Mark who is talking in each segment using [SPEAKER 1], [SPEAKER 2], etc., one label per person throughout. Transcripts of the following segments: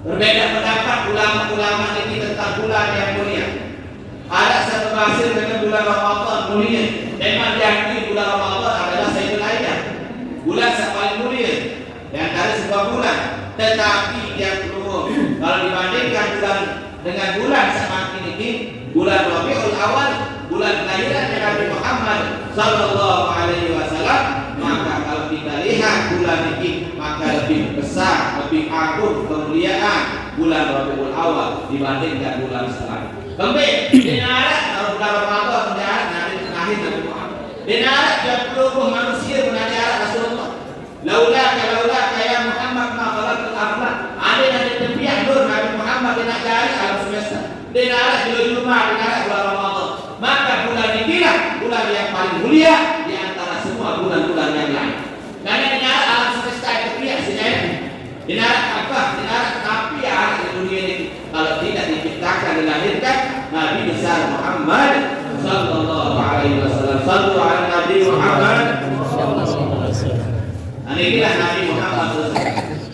[SPEAKER 1] Berbeda pendapat ulama-ulama ini tentang bulan yang mulia. Ada satu bahasa dengan bulan Ramadan mulia. Memang diakui bulan Ramadan adalah Sayyidul Ayyam, bulan yang paling mulia di antara sebuah bulan. Tetapi yang umum, kalau dibandingkan bulan dengan bulan semakin ini, bulan Rabiul Awal, bulan kelahirannya Nabi Muhammad sallallahu alaihi wasallam, maka kalau kita lihat bulan ini, maka lebih besar, lebih agung kemuliaan bulan Rabiul Awal dibandingkan bulan setelah. Kembali, dinarat kalau bulan Ramadan mendarat Nabi terakhir Nabi Muhammad. Dinarat dan seluruh manusia mendarat Rasulullah. Laula ya Muhammad ma khalaqal aflaq. Ada yang tepian nur Nabi Muhammad nak cari alam semesta. Dinarat di rumah dinarat bulan Ramadan. Maka bulan inilah bulan yang paling mulia di antara semua bulan-bulan yang lain. Karena dinarat alam semesta itu tepian sinyalnya. Dinarat apa? Dinarat api yang di dunia ini. Kalau tidak diciptakan dilahirkan Nabi besar Muhammad sallallahu alaihi wasallam. Sallu ala Nabi Muhammad. Inilah Nabi Muhammad SAW.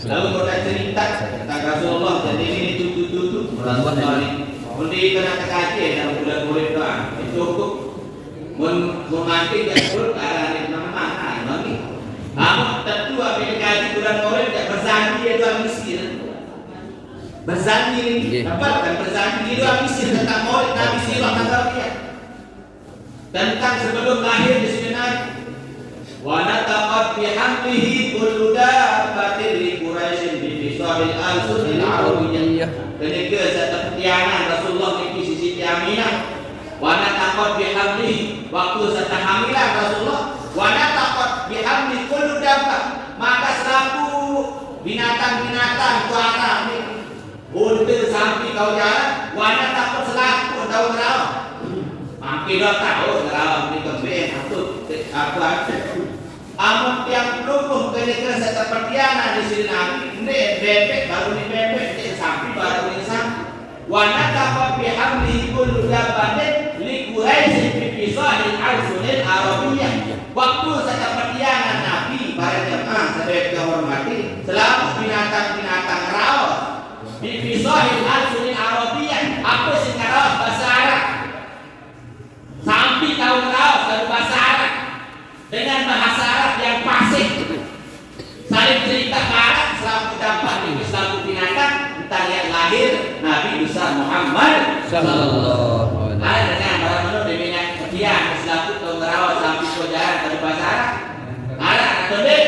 [SPEAKER 1] Lalu bercerita tentang Rasulullah dan ini tutup Rasulullah ini. Mesti kena terkaji dalam bulan murid doa. Cukup memantik dan perut ada di mana lagi. Tentu apabila kaji bulan murid tidak berzanji itu Mesir. Berzanji ini dapatkan berzanji itu Mesir tentang murid Nabi Sirah tanggal dia. Tentang sebelum lahir di sini Nabi. Wa nataqad bihamdihi kullu dabbatin li Quraisyin bi fisabil al-sunil arabiyyah. Ketika satu petianan Rasulullah di sisi Aminah. Wa nataqad bihamdihi waktu satu hamilan Rasulullah. Wa nataqad bihamdi kullu dabbah. Maka selaku binatang-binatang suara ini unta sapi kau jalan. Wa nataqad selaku tahu nerawang. Makin dah tahu nerawang ni kembali apa amun yang pelukung kena sepertiana di sini Nabi ini bebek baru ni bebek ini sapi baru ni sapi wanata qabi hamli kullu dabatin li Quraisy fi fisahil arsunil arabiyyah. Waktu sepertiana Nabi para jemaah sedaya dihormati selalu binatang-binatang rawa di fisahil arsunil arabiyyah. Apa sing rawa bahasa Arab? Sapi tahu rawa dari bahasa Arab dengan bahasa Arab yang fasih, saling cerita ke Arab selalu dapat ini selalu binatang entah yang lahir Nabi besar Muhammad sallallahu alaihi wasallam. Ada dengan para manusia dengan ketian selalu tahu merawat sampai kejaran dari bahasa Arab. Ada atau tidak?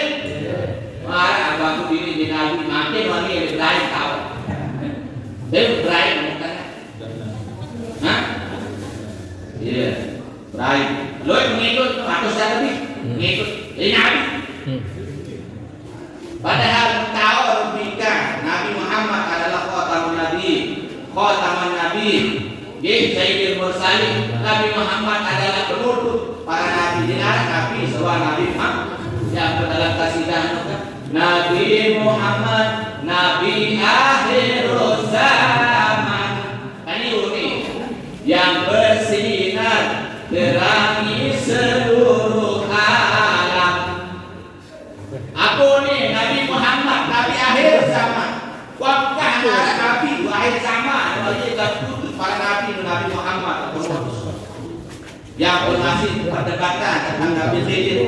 [SPEAKER 1] Ada abangku diri di Nabi makin wangi yang berani tahu. Dia berani bukan? Hah? Iya, berani. Lo mengikut atau saya lebih? Mengikut ini Nabi. Padahal tahu rubika Nabi Muhammad adalah khataman Nabi. Dia Sayyidul Mursalin. Nabi Muhammad adalah penutup para nabi. Dinar Nabi sewa Nabi Muhammad yang dalam kasidah Nabi Muhammad Nabi akhir zaman. Ini unik yang bersinar terangi seluruh alam. Aku nih Nabi Muhammad Nabi akhir zaman. Waktu Nabi akhir zaman. Kita tutup para Nabi Nabi Muhammad yang pun masih perdebatan tentang Nabi Khidir.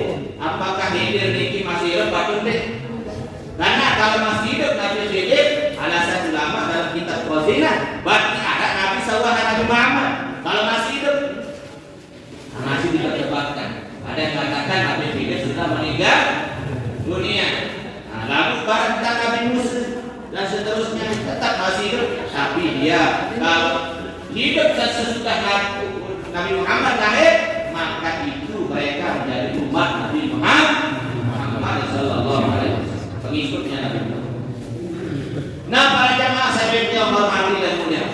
[SPEAKER 1] Apakah Khidir ini masih hidup atau tidak? Karena kalau masih hidup Nabi Khidir, alasan ulama dalam kitab Qazinah berarti ada Nabi sawah Nabi Muhammad. Kalau masih hidup masih diperdebatkan. Ada yang mengatakan Nabi Khidir sudah meninggal dunia. Nah, lalu para tentang Nabi Musa dan seterusnya tetap masih hidup, tapi dia kalau hidup sesudah Nabi Muhammad lahir, maka itu mereka menjadi umat Nabi Muhammad sallallahu alaihi wasallam, pengikutnya Nabi Muhammad. Nah, para jamaah saya yang hormati dan mulia,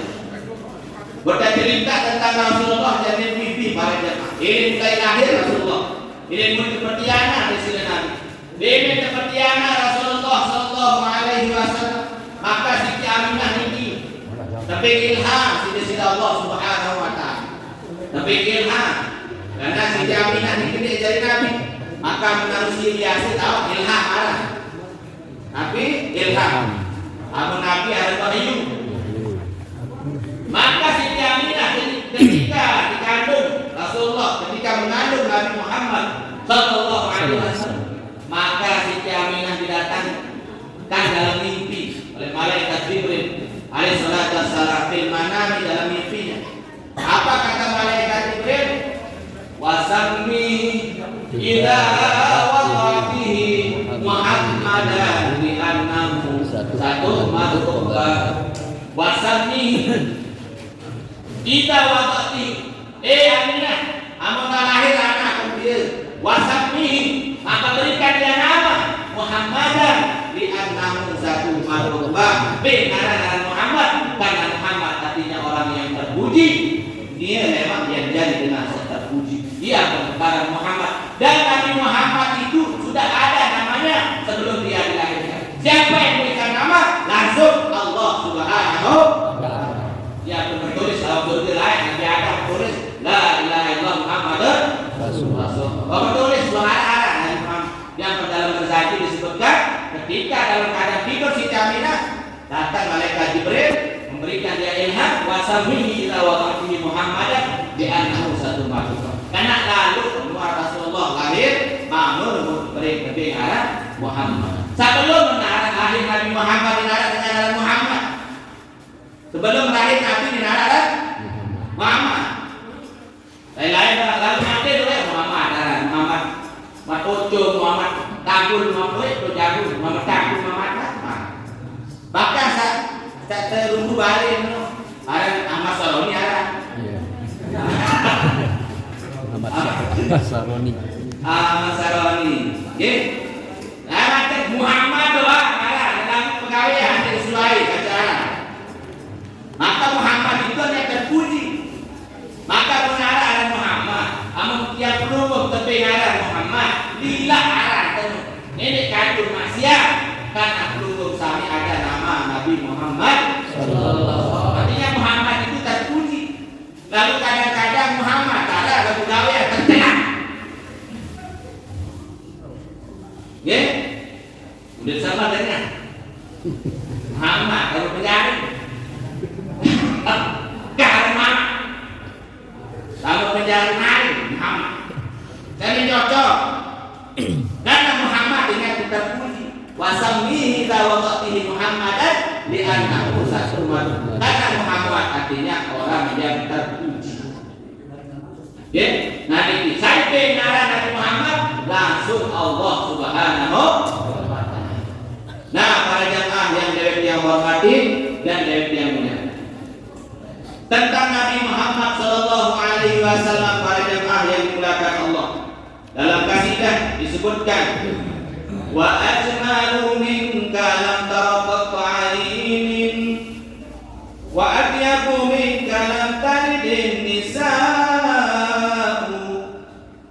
[SPEAKER 1] bercerita tentang Rasulullah dan mimpi para jamaah. Ini mulai lahir Rasulullah, ini mulai kepetiana di sini Nabi. Ini kepetiana Rasulullah sallallahu alaihi wasallam. Maka Siti Aminah ini tapi ilham sisi Allah Subhanahu wa taala. Tapi ilham karena Siti Aminah ini jadi nabi, maka manusia biasa tahu ilham arah. Tapi ilham Abu Nabi ada Nabi Muhammad sallallahu alaihi wasallam. Maka Siti Aminah didatangkan dalam mimpi oleh malaikat Jibril alaihi salatu wassalam fil manami, dalam mimpinya. Apa kata malaikat Jibril? Wasammi idza waqatihi Muhammadan li annahu satu madhuba. Wasammi idza waqatihi, Aminah, amun lahir anak kecil, wasammi, maka berikan dia nama Muhammadan li annahu satu madhuba, benar Muhammad, karena Muhammad artinya orang yang terpuji. Dia memang yang jadi dengan terpuji. Dia penyebaran Muhammad, dan Nabi Muhammad itu sudah ada namanya sebelum dia dilahirkan. Siapa yang berikan nama? Langsung Allah Subhanahu wa ta'ala. Dia menulis dalam surga lain, Nabi Adam tulis la ilaha illallah Muhammadur Rasulullah. Bapak tulis surah Al-Araf yang dalam rezeki disebutkan ketika dalam keadaan tidur Siti Aminah, datang malaikat Jibril memberikan dia ilham, wasamihi ila waqatihi Muhammadan di annahu satu makhluk. Karena lalu Rasulullah lahir, mamur memberi kebenaran Muhammad. Sebelum menarik lahir Nabi Muhammad dinarik dengan Muhammad. Sebelum lahir Nabi dinarik Muhammad. Lain-lain lalu nanti dulu Muhammad Ojo, Muhammad Takul, Muhammad Jagung, Muhammad Takul, Muhammad Rahman. Bahkan saya terunggu balik ada Ahmad Saroni ada. Ahmad Saroni. Ahmad Saroni. Nggih. Nah, macam Muhammad doa ada dalam pegawaian sesuai acara. Maka Muhammad itu yang terpuji. Maka benar ada Muhammad. Amun tiap pelumum kebenaran Muhammad lila arah ini kandung maksiat karena pelumum sami ada nama Nabi Muhammad sallallahu alaihi wasallam. Artinya Muhammad itu terpuji. Lalu kadang-kadang Muhammad ada pegawai yang terkenal. Ya, udah sama dengan Muhammad kalau penjari karena kalau penjari hari Muhammad jadi cocok karena Muhammad dengan terpuji. Wasammihi tawaqatihi Muhammadan li annahu satu madhuba, karena Muhammad artinya orang yang terpuji. Ya, nah ini saya benar Nabi Muhammad langsung Allah Subhanahu wa ta'ala. Nah, para jamaah yang dewek yang hormati dan dewek yang mulia, tentang Nabi Muhammad sallallahu alaihi wasallam, para jamaah yang dimuliakan Allah, dalam kasidah disebutkan wa ajmalu minka lam taraqat ainin wa atyabu minka lam talidin nisa'u.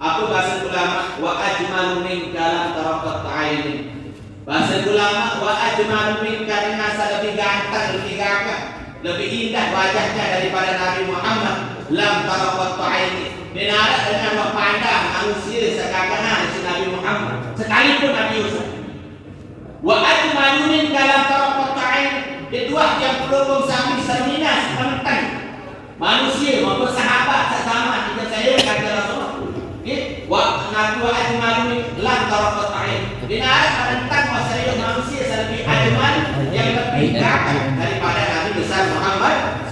[SPEAKER 1] Apa bahasa ulama? Wa ajmalu minka lam taraqat ainin. Bahasa ulama wa ajmalu minka, dinasa lebih ganteng, lebih gagah, lebih indah wajahnya daripada Nabi Muhammad. Lam taraqat ainin, benar dengan memandang manusia segagahan si Nabi Muhammad sekalipun Nabi Yusuf. Wa ajmalu minka lam taraqat ainin, kedua yang belum sami serminas sementara manusia maupun sahabat sesama kita saya kata Rasulullah. Wa nabi wa ajmalu lam taraqat ainin, benar tentang masalah manusia lebih ajmal yang lebih gagah daripada Nabi besar Muhammad.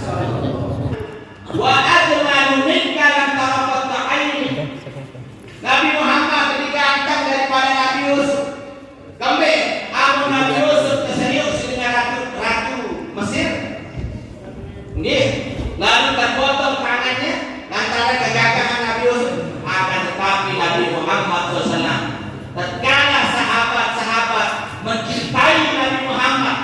[SPEAKER 1] Wa ajmalu minka lam taraqat ainin, Nabi Muhammad lebih ganteng daripada Nabi Yusuf. Kembali amun Nabi Yusuf keserius dengan ratu Mesir. Nggih, lalu terpotong tangannya antara kegagahan Nabi Yusuf. Akan tetapi Nabi Muhammad SAW tatkala sahabat-sahabat mencintai Nabi Muhammad,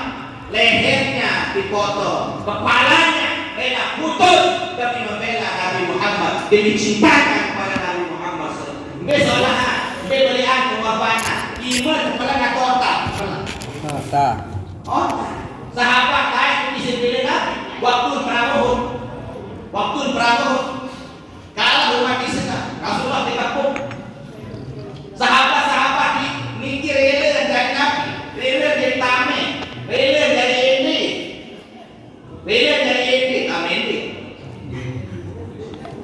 [SPEAKER 1] lehernya dipotong, kepalanya kena putus demi membela Nabi Muhammad, demi cintanya kepada Nabi Muhammad SAW. Besoklah belian pengorbanan iman kepada kota. Sahabat lain di sini waktu Prabowo kalau umat Islam Rasulullah dikepung, sahabat-sahabat mikir rela dari Nabi, rela dari Tame, rela dari Indi, amin.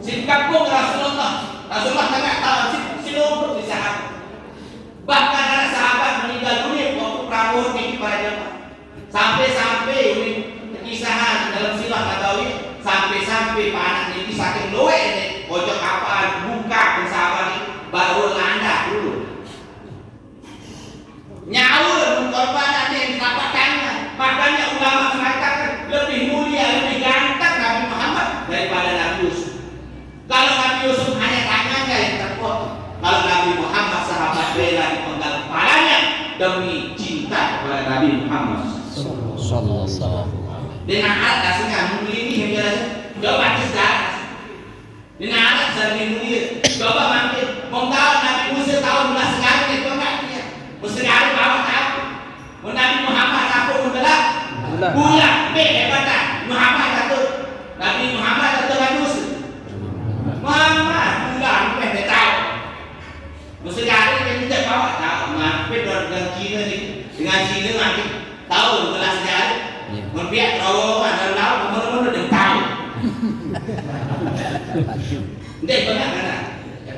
[SPEAKER 1] Sikapung Rasulullah tengah tahu Nawawi sampai-sampai anak ini saking loe ini pojok kapal buka pesawat ini baru landa dulu nyawa korban yang dapatkannya. Makanya ulama mengatakan lebih mulia, lebih ganteng Nabi Muhammad daripada Nabi Yusuf. Kalau Nabi Yusuf hanya tangannya yang terpotong, kalau Nabi Muhammad sahabat bela dipenggal kepalanya demi cinta kepada Nabi Muhammad sallallahu. Dengan alat aslinya ini yang jelas coba kita dengan alat saling mulia coba mampir mengtahu Nabi Musa tahun belas sekali itu enggak dia mesti ada bawa tahu Nabi Muhammad aku membela gula hebatnya Muhammad satu Nabi Muhammad satu Nabi Musa Muhammad gula sampai tahu mesti ada yang tidak bawa tahu mampir dengan Cina ni dengan Cina nanti tahu belas sekali membiak terowongan dan laut kemana-mana dia tahu dia banyak kan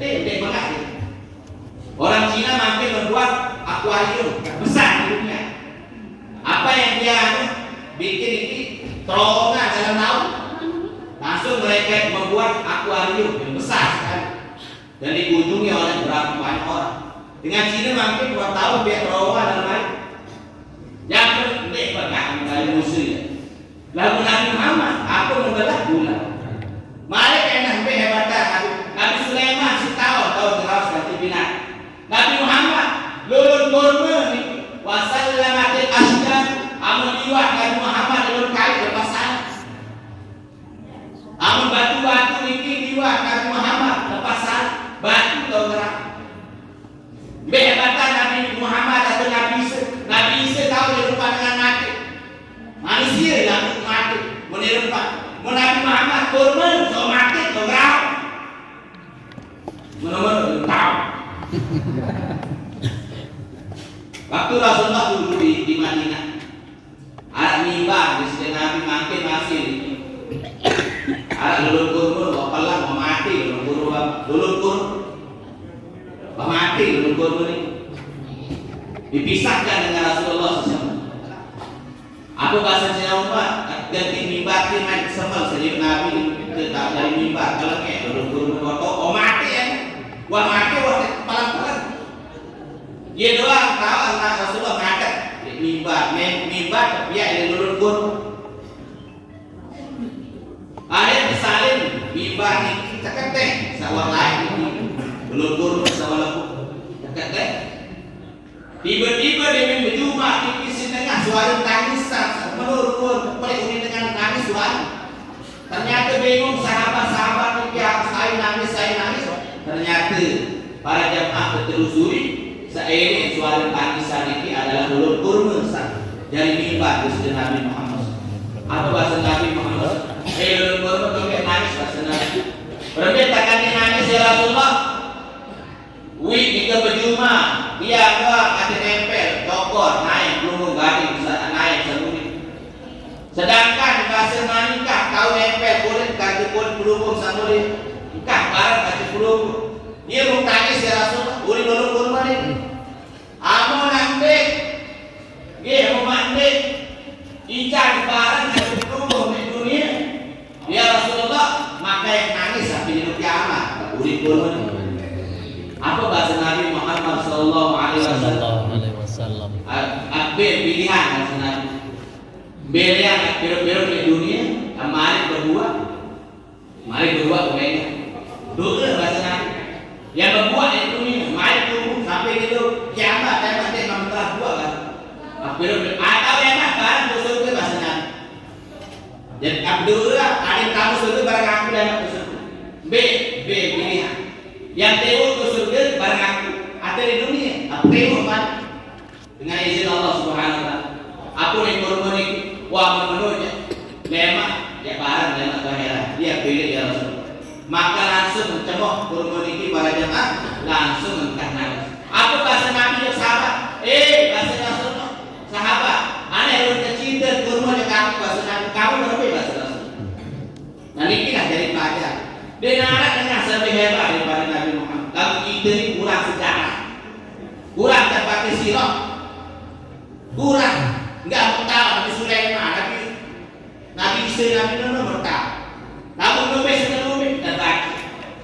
[SPEAKER 1] dia banyak orang Cina mampir membuat akuarium besar di dunia. Apa yang dia bikin ini terowongan dalam laut langsung mereka membuat akuarium yang besar sekali dan dikunjungi oleh berapa banyak orang. Dengan Cina mampir 2 tahun biar terowongan dalam air yang penting banyak dari musuh. Lalu Nabi Muhammad aku membelah gula mari kena hebatnya Nabi Sulaiman setahun terus ganti binat Nabi Muhammad lulun kurma ni wasallamatil ashdar amun liwat Nabi Muhammad lulun kali lepas sana amun batu-batu ini liwat Nabi Muhammad lepas sana batu tau terang behebatan Nabi Muhammad atau Nabi Isa tahu dia lupa dengan mati manusia yang mati menirempat Nabi Muhammad kurma so mati so gerau mana-mana tahu waktu Rasulullah dulu di Madinah ada mimbar di sini Nabi makin masih ada lulun kurma wapalah mau mati lulun kurma ini dipisahkan dengan Rasulullah SAW. Apa bahasa Cina Umar ganti mimbar dia naik semal saja Nabi tetap dari mimbar kalau kayak lulun kurma oh mati ya wah mati wah palang-palang dia doang tahu anak Rasulullah ngangkat mimbar biar dia lulun kurma ada disalin mimbar ni kita keteh sawah lain lulun kurma sawah labu keteh tiba-tiba dia berjumpa di sini tengah suara tangisan menurun pelik dengan nangis suara ternyata bingung sahabat-sahabat ini saya nangis ternyata para jamaah bertelusuri seiring suara tangisan ini adalah lulun kurma dari mimbar dari Nabi Muhammad. Apa bahasa Nabi Muhammad? Lulun kurma kami nangis bahasa Nabi. Berbeda nangis ya Rasulullah. Wih kita berjumpa dia ada nempel cokor naik belum gading naik sendiri. Sedangkan bahasa nikah kau nempel kulit kaki kulit pelubung sendiri. Nikah barang kaki pelubung. Dia mau tangis ya Rasulullah. Uri lulun kurma ini. Amo nanti, dia mau mandi, ikan barang kaki pelubung di dunia. Ya Rasulullah maka yang nangis sampai hidup kiamat. Uri kurma ini. Apa bahasa Nabi Muhammad sallallahu alaihi wasallam? Akbar pilihan bahasa Nabi. Pilihan akbar di dunia, mari berdua kemudian dua bahasa Nabi. Yang berbuat di dunia, mari tunggu sampai itu kiamat dan nanti membelah dua kan. Akbar atau enak barang surga bahasa Nabi. Jadi abdul ada kamu surga barang aku dan aku surga. B pilihan. Yang tewuk ke surga barang aku ada di dunia aku tewuk kan dengan izin Allah subhanahu wa ta'ala aku yang kurma ini wah memenuhnya lemak ya barang lemak kehairan dia pilih ya Rasul maka langsung mencemooh kurma ini para jemaah langsung mengangkat nangis apa bahasa Nabi dan sahabat bahasa Rasulullah sahabat aneh lu cinta kurma yang kamu bahasa Nabi kamu berapa bahasa Rasul nah ini lah jadi pelajar dia nak dengar sampai hebat daripada Nabi Muhammad. Kalau kita ini kurang sejarah, kurang terpakai sirah, kurang, enggak tahu Nabi Sulaiman, Nabi Isa, Nabi Nuh bertahu.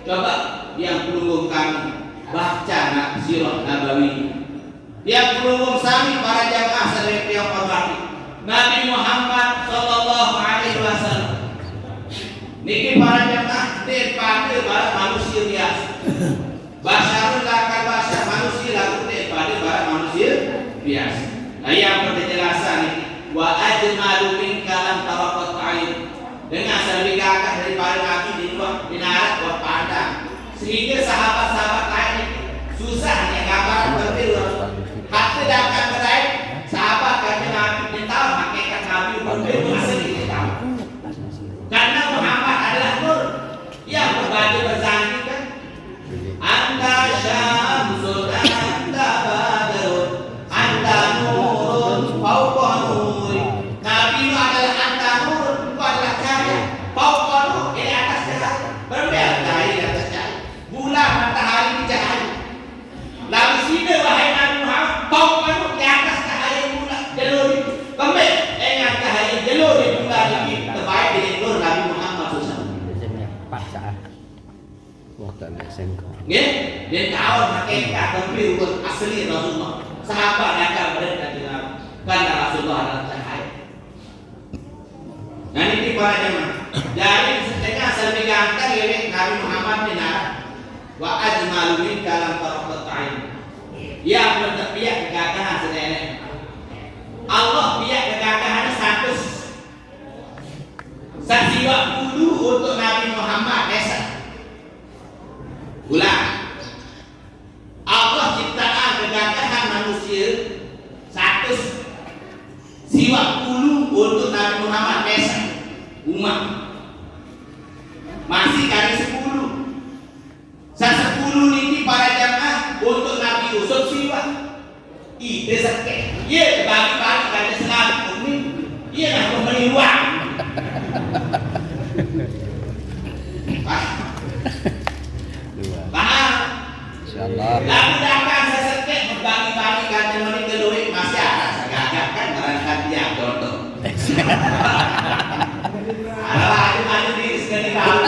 [SPEAKER 1] Coba yang pelunggung kami baca sirah Nabawi. Yang pelunggung sami para jamaah sedaya yang hormati. Nabi Muhammad sallallahu alaihi wasallam. Niki para jamaah daripada para manusia biasa. Basyarul lakal basyar manusia laku daripada para manusia biasa. Nah, yang penjelasan ini wa ajmalu min kalam tarakat ain. Dengan lebih gagah daripada Nabi di luar binarat wa pandang. Sehingga sahabat-sahabat lain susah yang gambar berbeda. Hatta dapat berai sahabat kata Nabi minta hakikat Nabi berbeda asli kita. Karena Muhammad adalah nur yang berbagi berzanji kan. Anta syamsul anta badrun anta nurun fauqa nuri. Nabi itu adalah anta nurun, itu adalah cahaya. Fauqa nur di atas cahaya. Berbeda cahaya di atas cahaya. Bulan matahari di cahaya. Lalu sini wahai Nabi Muhammad, fauqa nur di atas cahaya bulan jalur itu. Kembali dengan cahaya jalur di bulan ini terbaik dari nur Nabi Muhammad SAW. Ya, dan tahu hakikat tampil asli Rasulullah. Sahabat akan mereka dengan karena Rasulullah adalah cahaya. Nah ini para jemaah. Jadi setengah lebih ganteng ya Nabi Muhammad benar. Wa ajmalu min kalam tarakat ain. Yang berpihak kegagahan sedaya. Allah pihak kegagahan satu. Sajiwa dulu untuk Nabi Muhammad desa. Ulang. Allah ciptaan kegagahan manusia 100 siwa dulu untuk Nabi Muhammad desa umat masih kali 10 sa-10 ini para jamaah untuk Nabi Yusuf siwa ide sakit ia bagi-bagi kata selalu ini ia nak memberi uang paham? InsyaAllah. Lalu datang sesekit berbagi-bagi kata mereka duit masih ada segagak kan barangkali yang contoh. Ada diri sekali tahu.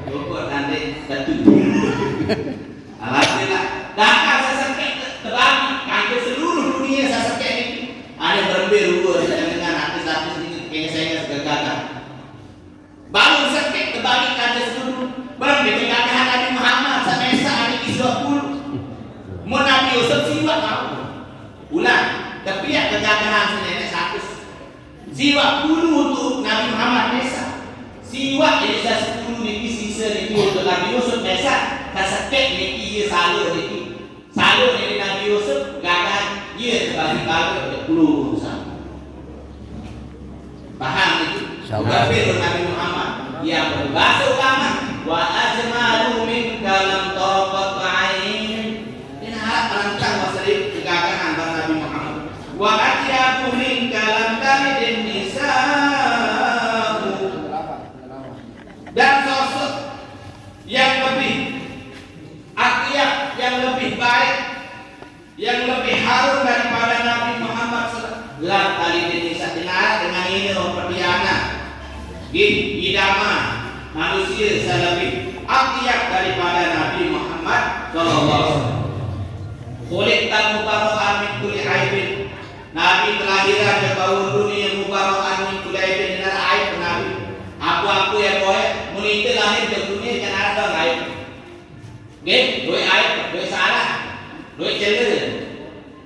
[SPEAKER 1] Cukup nanti betul. Alhamdulillah. Datang sesekit terbagi kata seluruh dunia sesekit ini ada berbeda dengan artis-artis ini kayaknya saya segagak. Baru sesekit terbagi kata seluruh berbeda kata Nabi Muhammad sampai saat ini 20. Mau Nabi Yusuf siwa tahu. Ulang, tapi yang kegagahan sebenarnya 100. Siwa 10 untuk Nabi Muhammad Nesa. Siwa jadi 10 niki sisa niki untuk Nabi Yusuf Nesa. Kasetek niki ia salur niki. Salur dari Nabi Yusuf gagal ia bagi-bagi 10 sama. Paham itu? Insyaallah. Nabi Muhammad yang berbahasa utama wa ajmalu min kalam tarakat ain. Ini harap merancang wasrif kegagahan bagi Nabi Muhammad. Wa atyabu min kalam talidin nisa'u. Dan sosok yang lebih akyab, yang lebih baik, yang lebih harum daripada Nabi Muhammad sallallahu alaihi wasallam dengan ini perdiana idama manusia lebih akyab daripada Nabi Muhammad sallallahu alaihi wasallam. Khuliqtal mubarra'an min kulli aibin. Nabi kelahiran di bawah dunia mubarra'an min kulli aibin dari aib Nabi. Aku yang boleh meniti lahir di dunia jangan ada aib. Nggih, dua aib, dua salah, dua celah.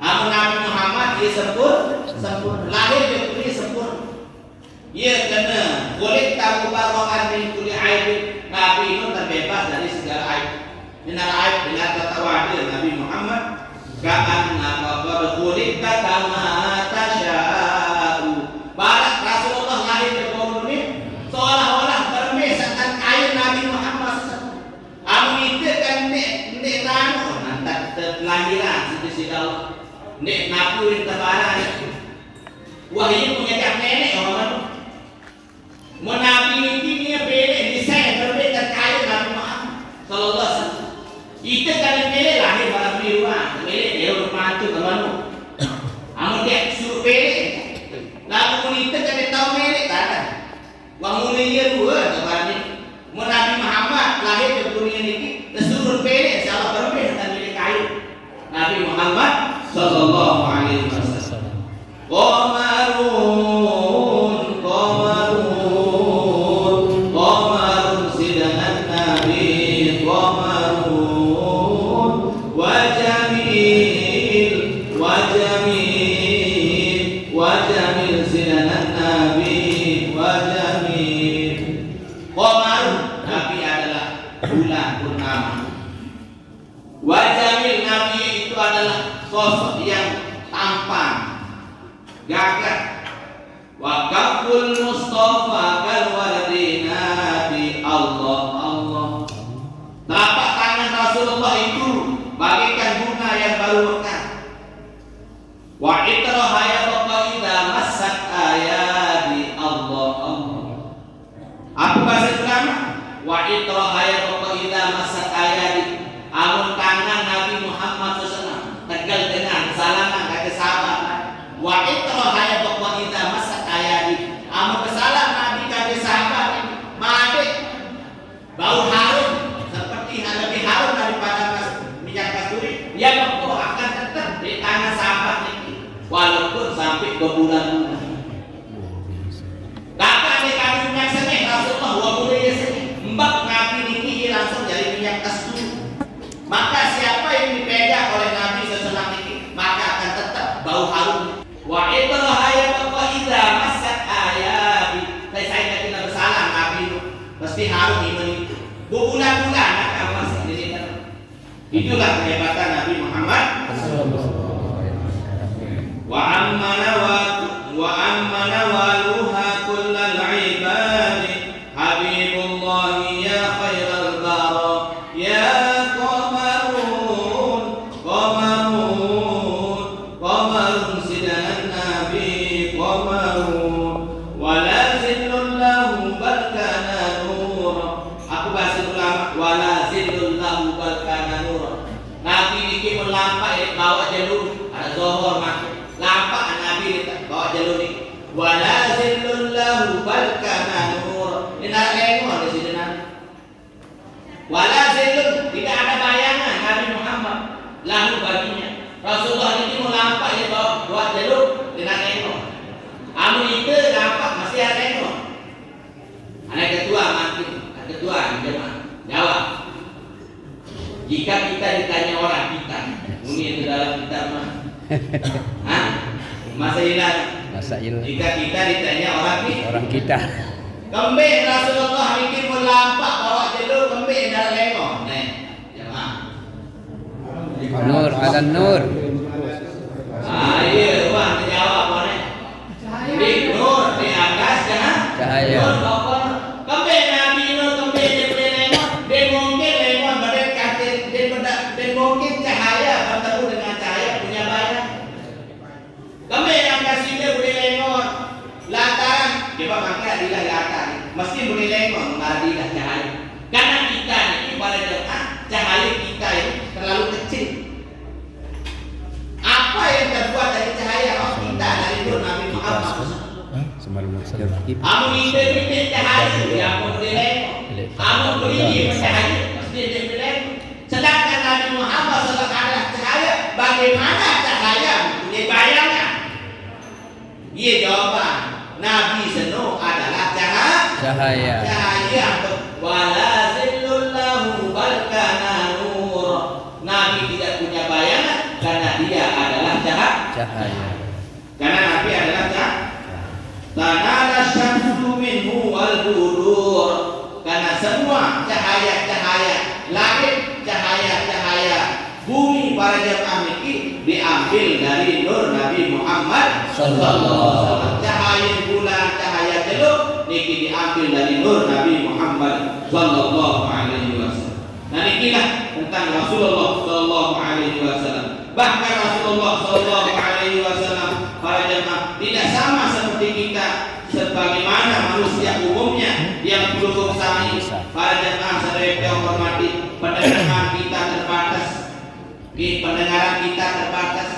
[SPEAKER 1] Namun Nabi Muhammad dia sempurna, lahir di dunia sempurna. Ia kena khuliqtal mubarra'an min kulli aibin. Nabi itu terbebas dari segala aib. Benar aib dengan kata wadil Nabi Muhammad ka'annaka qad khuliqta kama tasya'u. Barat Rasulullah lahir di bawah dunia seolah-olah bermesakan kain Nabi Muhammad SAW. Amun itu kan nek ranu nanti terlahiran sisi Allah. Nek napurin tebaran. Wahyu punya jak nenek orang itu. Menabi ini dia beda desain berbeda kain Nabi Muhammad sallallahu alaihi wasallam. Itu kan beda lahir barang biruan, beda dia berpacu kawan. Amun dia suruh beda. Lalu pun itu kan dia tahu beda tak ada. Wang mulai dia dua tebaran. Nabi Muhammad lahir di dunia sosok yang tampan, gagah. Wa kaful Mustafa kal waladina di Allah Allah. Telapak tangan Rasulullah itu bagaikan bunga yang baru mekar. Wa itraha ya idza massat ayati Allah Allah. Apa bahasa ulama? Wa itraha ya idza massat ayati. Amun tangan Nabi Muhammad SAW tegal dengan salaman kata sahabat. Wa itraha ya idza massat ayati. Amun kesalam Nabi kata sahabat made bau harum seperti lebih harum daripada minyak kasturi yang akan tetap di tangan sahabat ini walaupun sampai ke bulan-bulan. Kakak ni kami minyak seni Rasulullah wa boleh seni mbak Nabi ini langsung dari minyak kasturi. Maka siapa yang dipegang oleh Nabi seselang ini maka akan tetap bau harum. Wa itraha ya idza massat ayati. Saya tidak bersalah Nabi itu pasti harum ini. Bulan-bulan akan masih jadi. Itulah kehebatan Nabi Muhammad. Wa ammana waluha kullal ibadi habibullah ya khairal bara ya qamarun sidan nabi qamarun wala zillun lahu bal kana nur. Aku bahasa ulama wala zillun lahu bal kana nur. Nabi ini melampai bawa jalur ada zohor masuk lampak Nabi bawa jalur ini wala zillun lahu bal kana nur. Ini nak lengor di sini Nabi. Wala zillun tidak ada bayangan Nabi Muhammad lahu baginya. Rasulullah ini melampai bawa jalur dengan lengor. Amun itu lampak masih ada lengor. Anak ketua mati, anak ketua jawab. Jika kita ditanya orang kita, ini itu dalam kita mah. Hah? Masa ilah. Jika kita ditanya orang kita. Kembe Rasulullah bikin melampak bawa jalur kembe dalam lengor. Nih, jemaah.
[SPEAKER 2] Nur, ada nur.
[SPEAKER 1] Iya, Tuhan menjawab mana? Di nur di atas
[SPEAKER 2] cahaya.
[SPEAKER 1] Kembe Nabi Nur kembe dia lengor, dia mungkin lengor mereka dia mungkin cahaya bertemu dengan cahaya punya bayang. Kembe yang kasih dia boleh lengor lantaran dia pakai adilah latar, mesti boleh lengor mengarah cahaya. Karena kita ini pada jemaah cahaya kita ini terlalu kecil. Apa yang terbuat dari cahaya roh kita dari nur Nabi Muhammad? Amun itu bikin cahaya, ya amun dileng. Amun beri cahaya, mesti dileng. Sedangkan Nabi Muhammad SAW adalah cahaya. Bagaimana cahaya punya bayangan? Dia jawaban. Nabi seno adalah cahaya. Cahaya. Wala zillul lahu bal kana nur. Nabi tidak punya bayangan karena dia adalah cahaya. Karena Nabi adalah cahaya. Tanala syamsu minhu wal budur. Karena semua cahaya-cahaya langit, cahaya-cahaya bumi para jemaah ini diambil dari nur Nabi Muhammad sallallahu alaihi wasallam. Cahaya bulan, cahaya teluk niki diambil dari nur Nabi Muhammad sallallahu alaihi wasallam. Nah inilah tentang Rasulullah sallallahu alaihi wasallam. Bahkan Rasulullah sallallahu alaihi wasallam para jemaah tidak sama seperti kita sebagaimana manusia umumnya yang penduduk sami. Para jemaah saudara yang hormati, pendengaran kita terbatas. Pendengaran kita terbatas,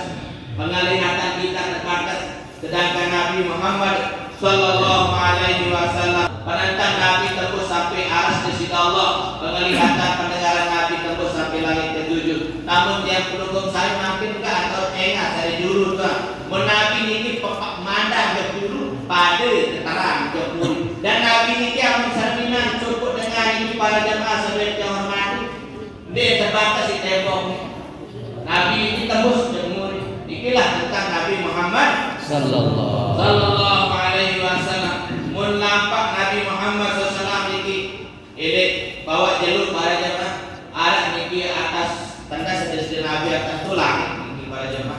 [SPEAKER 1] penglihatan kita terbatas. Sedangkan Nabi Muhammad sallallahu alaihi wasallam penentang Nabi tembus sampai aras di sisi Allah, penglihatan pendengaran Nabi tembus sampai langit ketujuh. Namun dia pendukung saya makin ke atau enggak dari dulu tuh. Nabi ini mandang ke dulu pada terang ke dulu. Dan Nabi ini yang mencerminkan cukup dengan ini para jemaah saudara yang hormati. Dia terbatas di tembok. Nabi ini tembus jemur. Inilah tentang Nabi Muhammad sallallahu alaihi wasallam. Mun nampak Nabi Muhammad sallallahu ini bawa jalur para jemaah arah niki atas tanda sedih Nabi atas tulang niki para jemaah.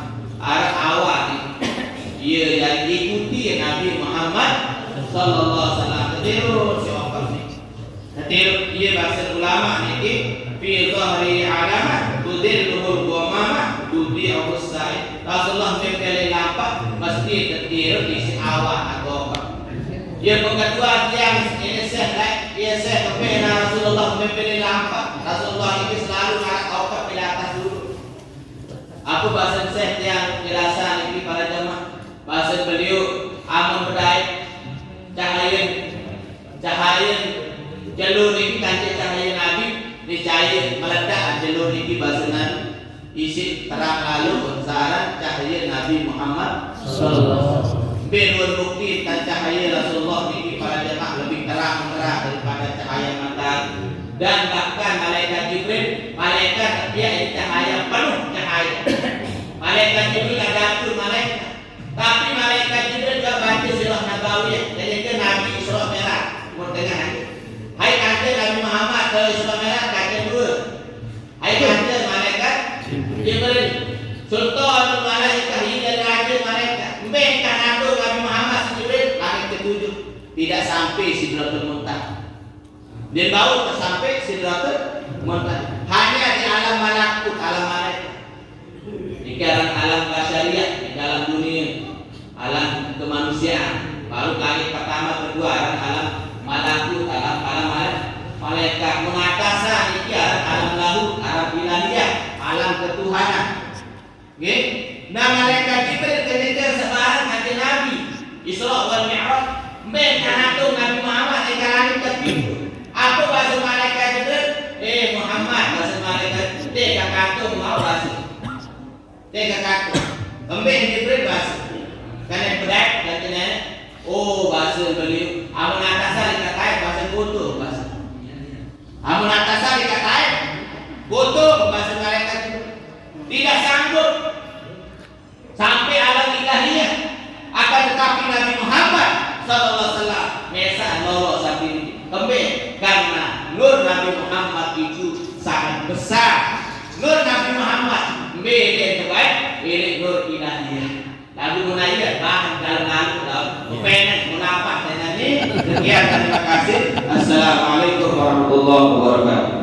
[SPEAKER 1] arah awak ia yang ikuti Nabi Muhammad sallallahu alaihi wasallam. Terus siapa ni? Terus ia bahasa ulama ni fi zahri alamat tudilluhul ghamama tudi'us sa'i. Rasulullah mempelai lampak mesti tertiru di awak atau apa. Ia pengaduan yang ini saya kepena Rasulullah mempelai lampak. Rasulullah ini selalu nak awak pilih atas dulu. Apa bahasa saya yang jelasan ini para jemaah? Bahasa beliau amun berdaya cahaya jalur ini kancing cahaya Nabi dicahaya meledak jalur ini bahasa Nabi isi terang lalu saran cahaya Nabi Muhammad sallallahu alaihi wasallam. Benur bukti dan cahaya Rasulullah ini para jemaah lebih terang daripada cahaya matahari. Dan bahkan malaikat Jibril, malaikat dia cahaya penuh cahaya. Malaikat Jibril ada tu malaikat. Tapi malaikat Jibril juga baca surah Nabawiyah. Jadi ke Nabi Isra Merah. Mau tengah ni. Hai kata Nabi Muhammad ke Isra Merah kata dua. Hai kata malaikat Jibril. Sultan malaikat hingga raja malaikat. Mereka nabi Nabi Muhammad Jibril langit ketujuh. Tidak sampai Sidratul Muntaha. Dia baru sampai Sidratul Muntaha. Hanya di alam malakut, alam malaikat. Di alam basyariah, di dalam dunia, alam kemanusiaan. Baru kali pertama kedua alam malakut, alam malaikat. Mengatasa ini alam lahut, alam ilahiyah, alam ketuhanan. Okay? Nah malaikat Jibril ketika sebarang hati Nabi Isra wal Mi'raj, mereka nato Nabi Muhammad di langit ketujuh. Apa bahasa malaikat Jibril? Muhammad bahasa malaikat Jibril kata mau bahasa. Dia kata kembali Jibril bahasa. Karena berat katanya bahasa beliau. Amun atasa dikatai bahasa kotor bahasa. Amun atasa dikatai kotor bahasa malaikat Jibril. Tidak sanggup sampai alam ilahiyah, akan tetapi Nabi Muhammad sallallahu alaihi wasallam mesa lolos sampai kembali karena nur Nabi Muhammad itu sangat besar. Nur Nabi Muhammad beda terbaik, beda nur ilahiyah. Lalu munayat bahan dalam penan munafat dan ini. Sekian terima kasih. Assalamualaikum warahmatullahi wabarakatuh.